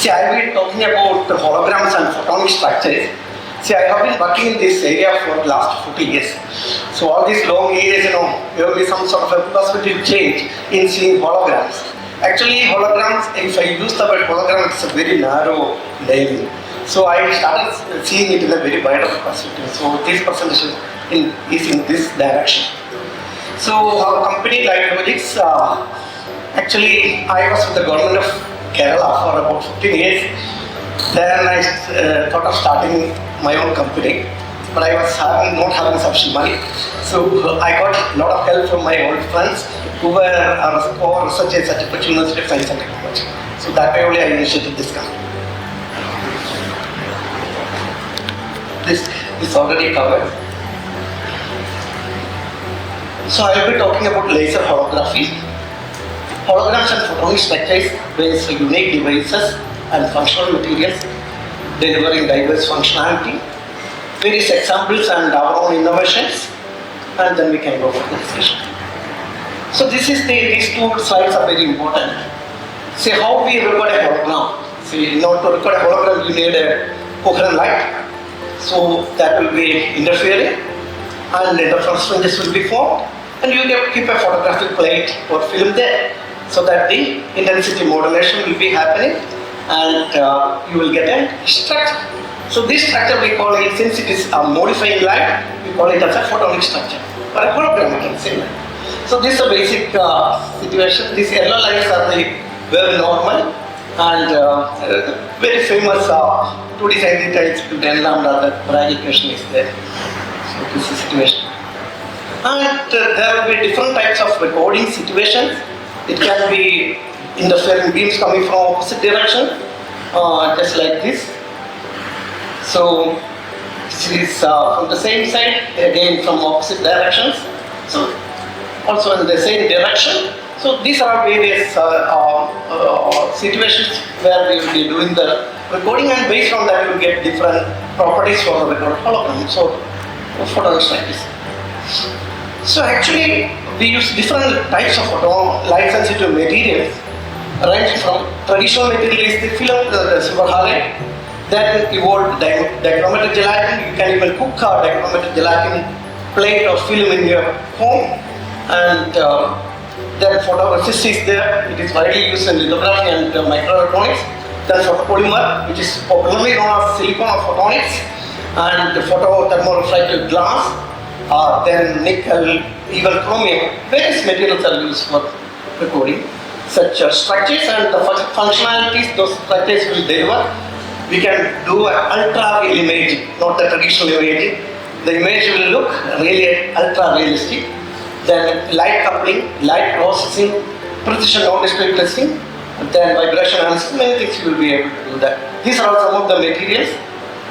See, I will be talking about holograms and photonic structures. See, I have been working in this area for the last 40 years. So all these long years, there will be some sort of a perspective change in seeing holograms. Actually, holograms, if I use the word hologram, it's a very narrow naming. So I started seeing it in a very wider perspective. So this presentation is in this direction. So our company, Light, actually I was with the government of Kerala for about 15 years. Then I thought of starting my own company, but I was not having sufficient money. So I got a lot of help from my old friends who were co-researchers at the University of Science and Technology. So that way only I initiated this company. This is already covered. So I will be talking about laser holography. Holograms and photonic structures base unique devices and functional materials delivering diverse functionality, various examples and our own innovations, and then we can go for the discussion. So these two slides are very important. See how we record a hologram. See, in order to record a hologram, you need a coherent light. So that will be interfering, and interference fringes will be formed, and you can keep a photographic plate or film there, so that the intensity modulation will be happening, and you will get a structure. So this structure we call it, since it is a modifying light, we call it as a photonic structure, or a hologram, we can say. So this is a basic situation. These yellow lines are the very normal and very famous 2D sin theta is to 10 lambda, the Bragg equation is there. So this is the situation. And there will be different types of recording situations. It can be interfering beams coming from opposite direction, just like this. So this is from the same side, again from opposite directions. So also in the same direction. So these are various situations where we will be doing the recording, and based on that you will get different properties for the recorded hologram. So photons like this. So actually we use different types of light sensitive materials, ranging from traditional material is the film, the silver halide, then evolved dichromatic gelatin. You can even cook dichromatic gelatin plate or film in your home, and then photoresist is there. It is widely used in lithography and microelectronics. Then photopolymer, which is popularly known as silicon or photonics, and photothermorefractive glass, then nickel, even chromium. Various materials are used for recording such structures, and the functionalities those structures will deliver. We can do ultra real imaging, not the traditional imaging. The image will look really ultra realistic. Then light coupling, light processing, precision non-discrete testing, then vibration analysis, many things you will be able to do that. These are all some of the materials.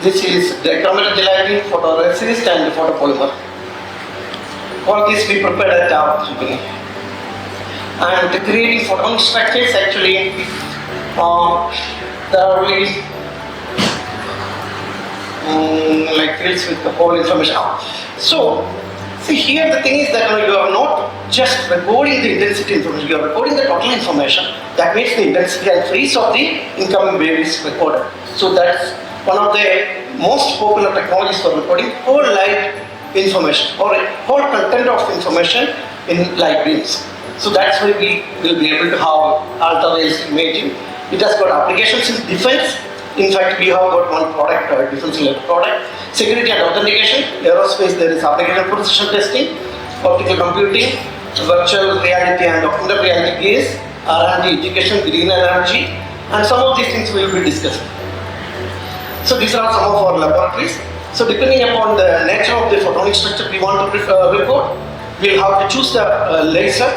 This is dichromatic gelatin, photoresist, and photopolymer. All these we prepared at our company. And creating photonic structures, actually, there are really like fields with the whole information. So, see here the thing is that you are not just recording the intensity information, you are recording the total information. That means the intensity and freeze of the incoming wave is recorded. So that's one of the most popular technologies for recording whole light information or whole content of information in light beams. So that's why we will be able to have ultra-realistic imaging. It has got applications in defense. In fact, we have got one product, defense-related product. Security and authentication, aerospace, there is application precision testing, optical computing, virtual reality and augmented reality case, R&D, education, green energy, and some of these things we will be discussing. So these are some of our laboratories. So depending upon the nature of the photonic structure we want to record, we'll have to choose the laser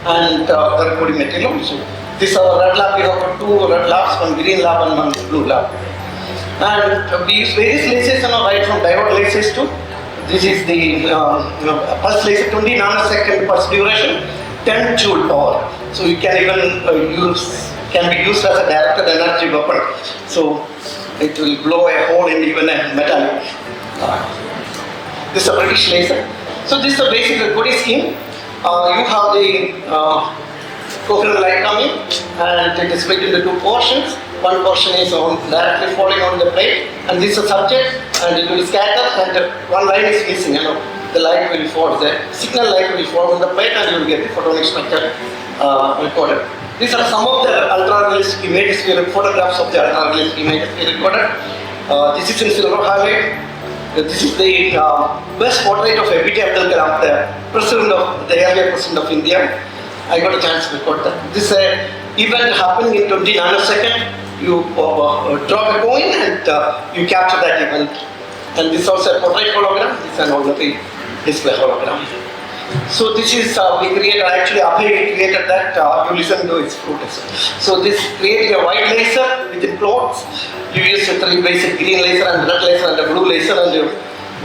and the recording material. So this is our red lab. We have got two red labs, one green lab and one blue lab. And we use various lasers, right from diode lasers to this is the pulse laser, 20 nanosecond pulse duration, 10 joule power. So you can even can be used as a directed energy weapon. So it will blow a hole in even a metal. This is a British laser. So this is the basic recording scheme. You have the coherent light coming, and it is split into two portions. One portion is directly falling on the plate, and this is a subject, and it will scatter, and one line is missing. The light will fall, the signal light will fall on the plate, and you will get the photonic structure recorded. These are some of the ultra-realistic images, photographs of the ultra-realistic images we recorded. This is in silver highlight. This is the best portrait of APJ Abdul Kalam, the earlier president of India. I got a chance to record that. This event happening in 20 nanoseconds. You drop a coin and you capture that event. And this is also a portrait hologram. This is an holographic display hologram. So this is we created, actually Ajith created that. You listen to its fruit. So this creating a white laser within plots. You use three basic green laser and red laser and a blue laser, and you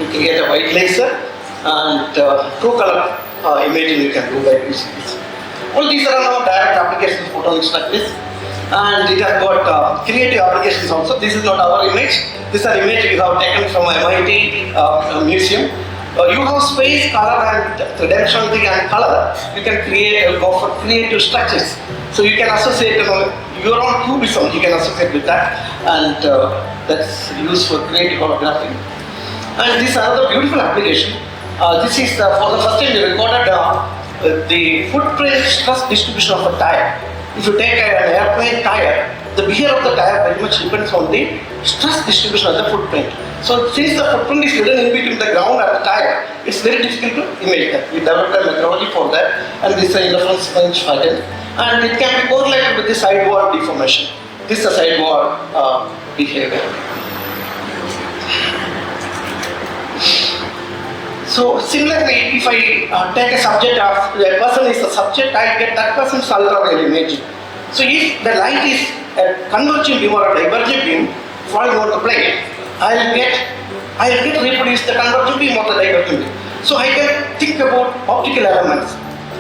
create a white laser, and true color imaging you can do by using this. All these are now direct applications of photonic structures, and it has got creative applications also. This is not our image. This is an image we have taken from MIT museum. You have space, color, and three-dimensionality and color. You can go for creative structures. So you can associate your own cubism. You can associate with that, and that's used for creative holography. And this is another beautiful application. This is for the first time we recorded the footprint stress distribution of a tire. If you take an airplane tire, the behavior of the tire very much depends on the stress distribution of the footprint. So since the footprint is hidden in between the ground and the tire, it's very difficult to image that. We developed a methodology for that, and this is an Indo-French Centre, and it can be correlated with the sidewall deformation. This is a sidewall behavior. So similarly, if I take a subject of a person is a subject, I get that person's ultraviolet imaging. So if the light is a converging beam or a divergent beam falling on the plate, I'll get reproduce the convergent beam or the divergent beam. So I can think about optical elements.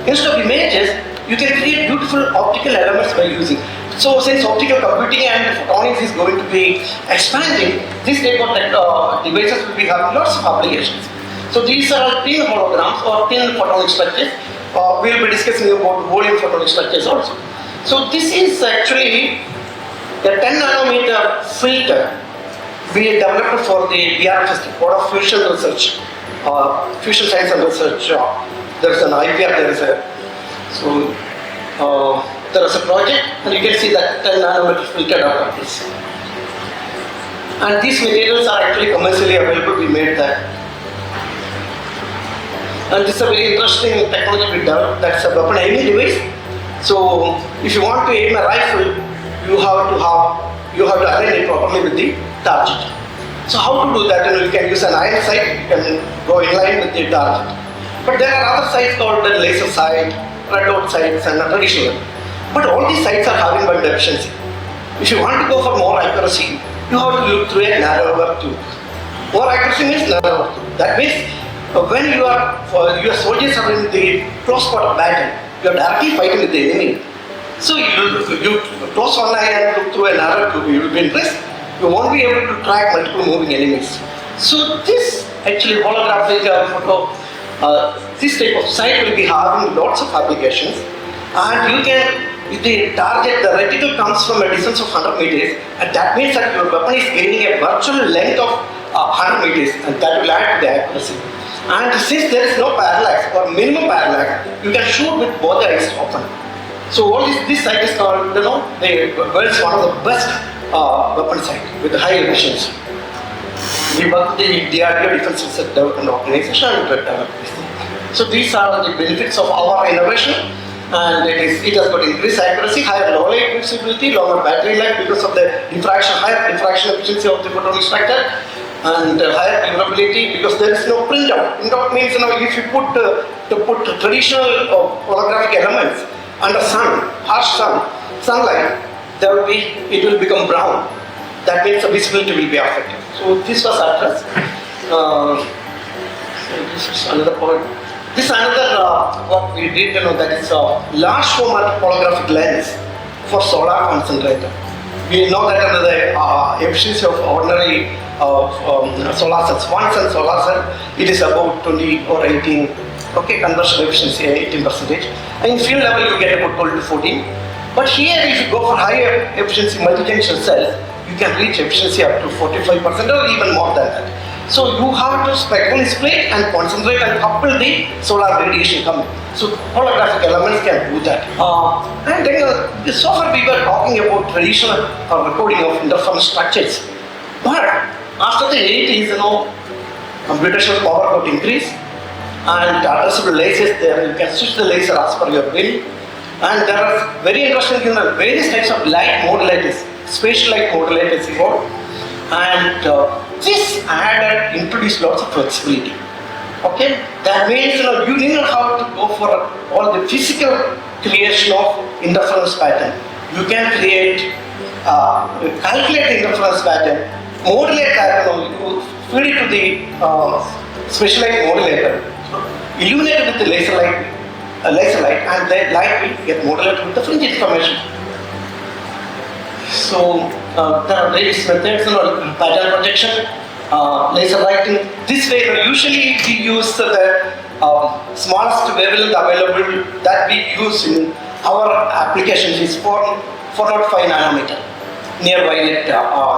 Instead of images, you can create beautiful optical elements by using. So since optical computing and photonics is going to be expanding, this type of devices will be having lots of applications. So these are thin holograms or thin photonic structures. We will be discussing about volume photonic structures also. So this is actually the 10 nanometer filter we developed for the BRFST, Board of Fusion Research, Fusion Science and Research. There is an IPR, there is a project, and you can see that 10 nanometer filtered out of this. And these materials are actually commercially available. We made that. And this is a very interesting technology we developed. That's a weapon aiming device. So if you want to aim a rifle, you have to align it properly with the target. So how to do that? You can use an iron sight. You can go in line with the target. But there are other sights called the laser sight, red dot sights, and traditional. But all these sights are having one deficiency. If you want to go for more accuracy, you have to look through a narrower tube. More accuracy means narrower tube. That means when your soldiers are in the close quarter battle, you are directly fighting with the enemy. So you close one eye and look through a narrow tube, you will be in risk. You won't be able to track multiple moving enemies. So this actually holographic photo, this type of sight will be having lots of applications, and you can, if the target, the reticle comes from a distance of 100 meters, and that means that your weapon is gaining a virtual length of 100 meters, and that will add to the accuracy. And since there is no parallax or minimum parallax, you can shoot with both the eyes open. So all this sight is called, the world's one of the best weapon sight with high efficiency. We work with the DRDO Defense Research Development Organization and develop this thing. So these are the benefits of our innovation, and it has got increased accuracy, higher low light visibility, longer battery life because of the higher diffraction efficiency of the photonic structure, and higher durability because there is no printout. Printout means if you put traditional holographic elements under harsh sunlight, it will become brown. That means the visibility will be affected. So this was addressed. So this is another point. This is another what we did. That is a large format holographic lens for solar concentrator. We know that the efficiency of ordinary solar cells, one cell solar cell, it is about 20 or 18 Okay, conversion efficiency 18%. In field level, you get about 12 to 14. But here, if you go for higher efficiency multi-junction cells, you can reach efficiency up to 45% or even more than that. So you have to spectrally split and concentrate and couple the solar radiation coming. So holographic elements can do that. And then so far we were talking about traditional recording of Indo-French structures. But after the 80s, computational power got increased and addressable lasers there. You can switch the laser as per your will. And there are very interesting various types of light modulators, spatial light modulators evolved. And this introduced lots of flexibility. Okay, that means you didn't have to go for all the physical creation of interference pattern. You can create, calculate the interference pattern, modulate that, you feed it to the special light modulator, illuminate it with the laser light, and that light will get modulated with the fringe information. So there are various methods, pattern projection, laser lighting. This way, usually we use the smallest wavelength available that we use in our applications is 405 nanometer near violet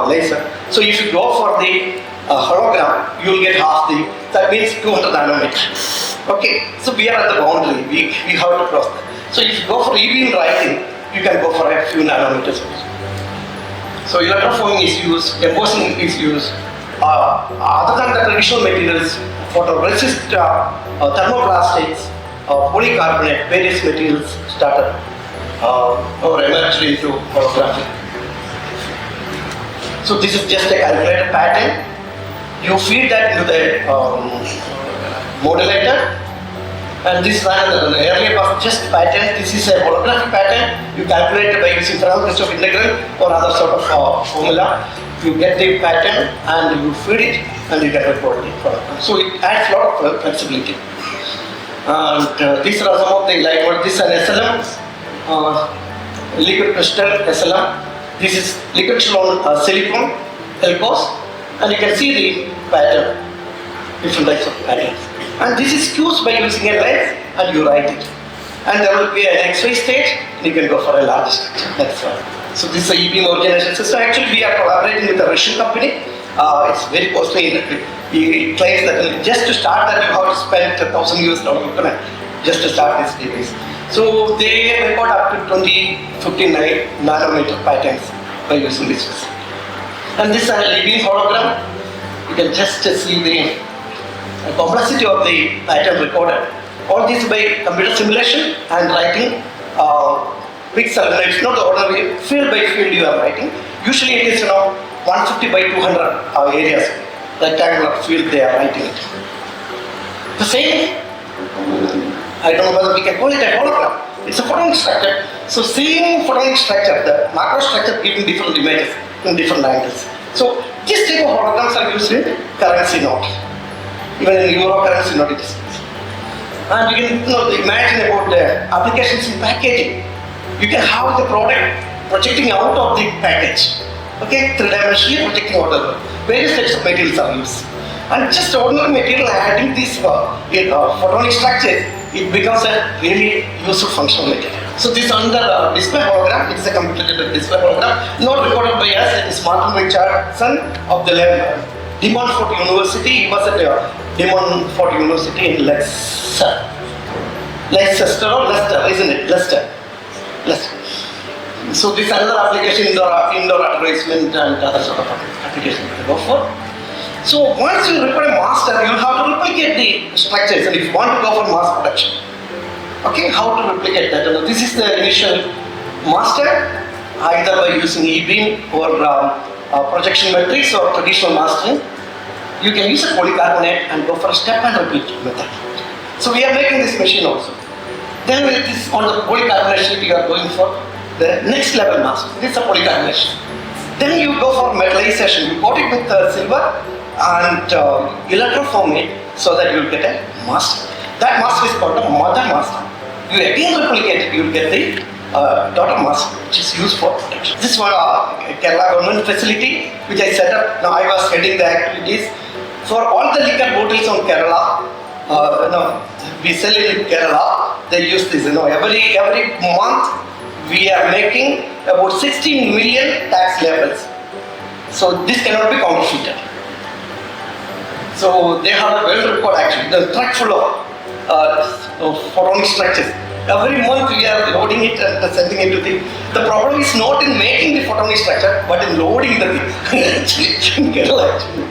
laser. So if you go for the hologram, you will get half the, that means 200 nanometer. Okay, so we are at the boundary, we have to cross that. So if you go for E-beam writing, you can go for a few nanometers. So electroforming is used, embossing is used. Other than the traditional materials, photoresist, thermoplastics, polycarbonate, various materials started or emerged into holography. So this is just a calculated pattern. You feed that into the modulator, and this is another. Earlier was just pattern. This is a holographic pattern. You calculate it by using Fresnel integral or other sort of formula. You get the pattern and you feed it, and you get report it. So it adds a lot of flexibility. And these are some of the light. This is an SLM, liquid crystal SLM. This is liquid silicon LCOS, and you can see the pattern, different types of patterns. And this is fused by using a lens, and you write it. And there will be an X-ray state, and you can go for a large structure. That's all. So this is a E-beam origination system. Actually, we are collaborating with a Russian company. It's very costly. He claims that just to start that you have to spend $1,000 just to start this device. So they record up to 2059 nanometer patterns by using this system. And this is a living hologram. You can just see the complexity of the pattern recorded. All this by computer simulation and writing pixel. It's not the ordinary field by field you are writing. Usually it is 150 by 200 areas, rectangular field they are writing it. The same, I don't know whether we can call it a hologram. It's a photonic structure. So same photonic structure, the macro structure giving different images in different angles. So this type of holograms are used in currency note. Even in euro currency note it is. And you can imagine about the applications in packaging. You can have the product projecting out of the package. Okay, three-dimensionally projecting out of the various types of materials are used. And just ordinary material adding these photonic structures, it becomes a really useful functional material. So this under display hologram, it is a computer display hologram, not recorded by us. It is Mahatma of the De Montfort University. He was at De Montfort University in Leicester, isn't it? Leicester. So this another application, indoor advertisement and other sort of application to go for. So once you record a master, you have to replicate the structures, and if you want to go for mass production, okay, how to replicate that? This is the initial master, either by using E-beam or projection matrix or traditional mastering. You can use a polycarbonate and go for a step and repeat method. So we are making this machine also. Then with this on the polycarbonate sheet, you are going for the next level mask. This is a polycarbonation. Then you go for metallization. You coat it with silver and electroform it so that you will get a mask. That mask is called a mother mask. You again replicate it, you will get the daughter mask, which is used for protection. This one Kerala government facility which I set up. Now I was heading the activities for all the liquor bottles on Kerala. we sell in Kerala. They use this. Every month we are making about 16 million tax labels. So this cannot be counterfeited. So they have a world record actually. The truck full of photonic structures. Every month we are loading it and sending it to the problem is not in making the photonic structure, but in loading the thing. Actually, in Kerala actually.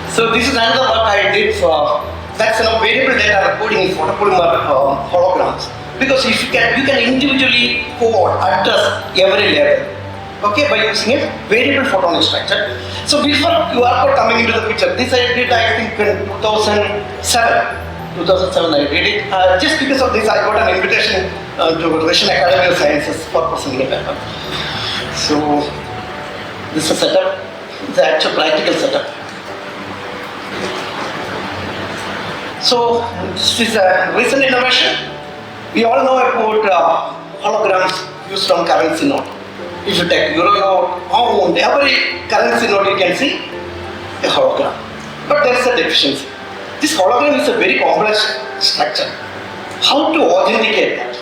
So this is another work I did for, that's variable data recording in photopolymer holograms. Because if you can individually code, address every level, okay, by using a variable photonic structure. So before QR code coming into the picture, this I did I think in 2007 I did it. Just because of this I got an invitation to Russian Academy of Sciences for presenting a paper. So this is a setup, the actual practical setup. So this is a recent innovation. We all know about holograms used on currency note. If you take euro note, pound, every currency note you can see a hologram. But there is a deficiency. This hologram is a very complex structure. How to authenticate that?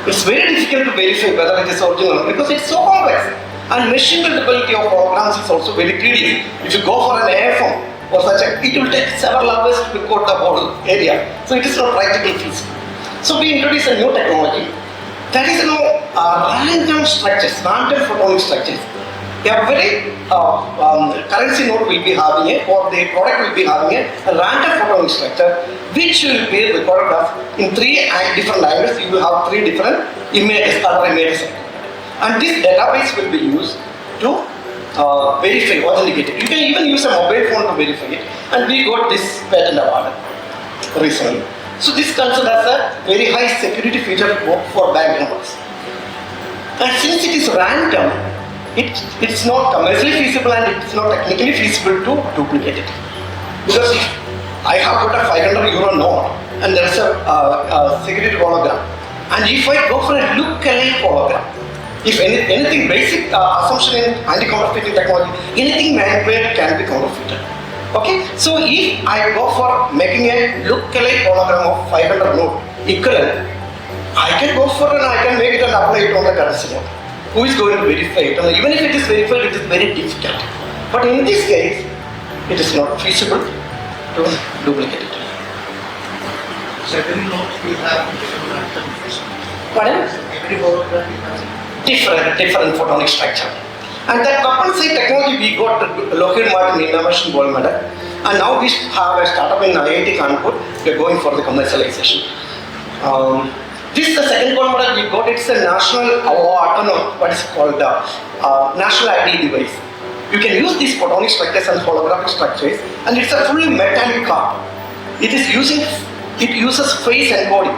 It's very difficult to verify whether it is original because it's so complex. And machine buildability of holograms is also very tedious. If you go for an AFM or such, it will take several hours to record the whole area. So it is not practically feasible. So we introduced a new technology that is random structures, random photonic structures. Every currency note will be having or the product will be having a random photonic structure which will be recorded in 3 different languages. You will have 3 different images, color images. And this database will be used to verify, authenticate it. You can even use a mobile phone to verify it. And we got this patent award recently. So this considered as a very high security feature for bank numbers. And since it is random, it's not commercially feasible and it's not technically feasible to duplicate it. Because if I have got a 500 euro note and there's a security hologram, and if I go for a look-alike hologram, if anything basic assumption in anti-counterfeiting technology, anything manipulated can be counterfeited. Okay, so if I go for making a look-alike hologram of 500 note equivalent, I can go for and I can make it and apply it on the currency note. Who is going to verify it? And even if it is verified, it is very difficult. But in this case, it is not feasible to duplicate it. So every note will have different configuration. Pardon? Every hologram will have different photonic structure. And that weapon sight technology we got Lockheed Martin Innovation Gold Medal, and now we have a startup in IIT Kanpur. We are going for the commercialization. This is the second gold medal we got. It's a national award, what is called national ID device. You can use these photonic structures and holographic structures, and it's a fully metallic card. It uses face and body,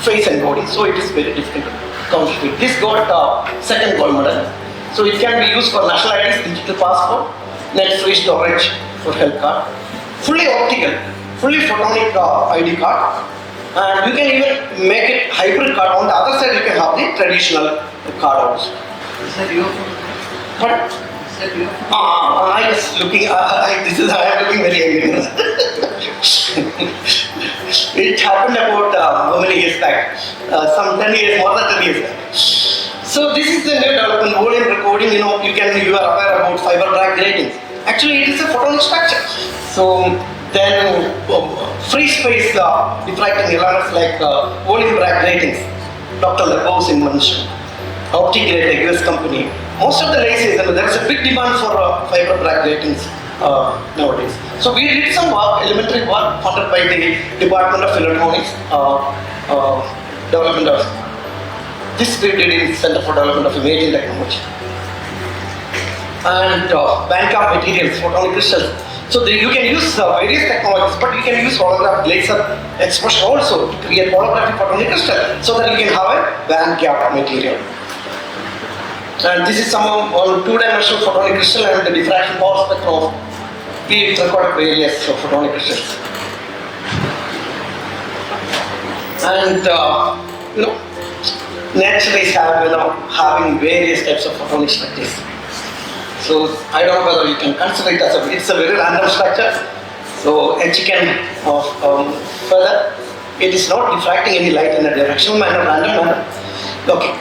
so it is very difficult to counterfeit. This got second gold medal. So it can be used for national IDs, digital passport, net free storage for health card, fully optical, fully photonic ID card, and you can even make it hybrid card. On the other side, you can have the traditional card also. Is that your What? Is that your I was looking. I am looking very angry. It happened about how many years back? Some 10 years, more than 10 years back. So this is the new development, volume recording. You are aware about fiber Bragg gratings. Actually, it is a photonic structure. So then free space diffracting elements like volume Bragg gratings, Dr. Lebow's invention, Optigrate, a US company. Most of the races, there is a big demand for fiber Bragg gratings nowadays. So we did some work, elementary work funded by the Department of Electronics, development of this we did in Center for Development of Imaging Technology. And Bandcap materials, photonic crystals. So you can use various technologies, but you can use holographic laser exposure also to create holographic photonic crystal so that you can have a band gap material. And this is some on two-dimensional photonic crystal and the diffraction power spectrum of we recorded various photonic crystals. And nature is having various types of photonic structures. So I don't know whether you can consider it as it's a very random structure. So as you can further, it is not diffracting any light in a directional manner, random manner. Okay,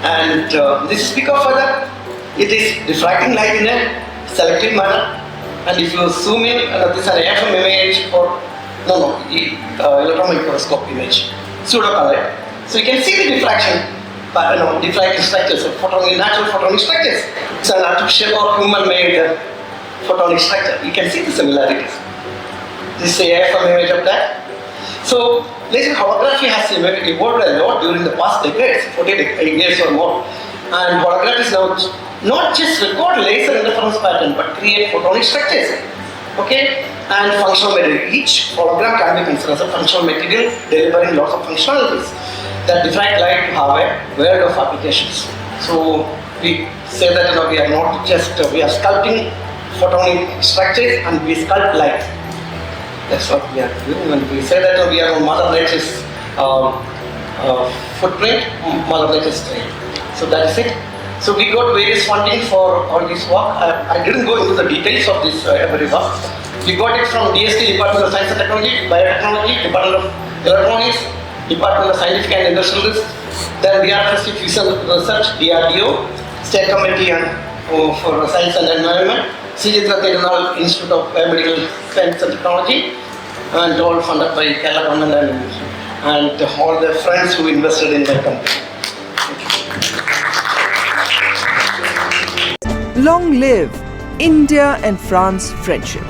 and this is because further, it is diffracting light in a selective manner. And if you zoom in, this is an AFM image or electron microscope image, pseudo color. So you can see the diffraction, diffracting structures, natural photonic structures. It's an artificial or human-made photonic structure. You can see the similarities. This is the AFM image of that. So laser holography has evolved a lot during the past decades, 40 years or more. And holography is now not just record laser interference pattern, but create photonic structures. Okay, and functional material. Each hologram can be considered as a functional material delivering lots of functionalities that diffract light to have a world of applications. So we say that we are not just we are sculpting photonic structures and we sculpt light. That's what we are doing. When we say that we are on Mother Nature's footprint, Mother Nature's trail. So that is it. So we got various funding for all this work. I didn't go into the details of this every work. We got it from DST, Department of Science and Technology, Biotechnology, Department of Electronics, Department of Scientific and Industrial Research, then DRFS Fusion Research, DRDO, State Committee for Science and Environment, CEFIPRA-FUNDED Institute of Biomedical Science and Technology, and all funded by Kerala government and all the friends who invested in my company. Long live India and France friendship.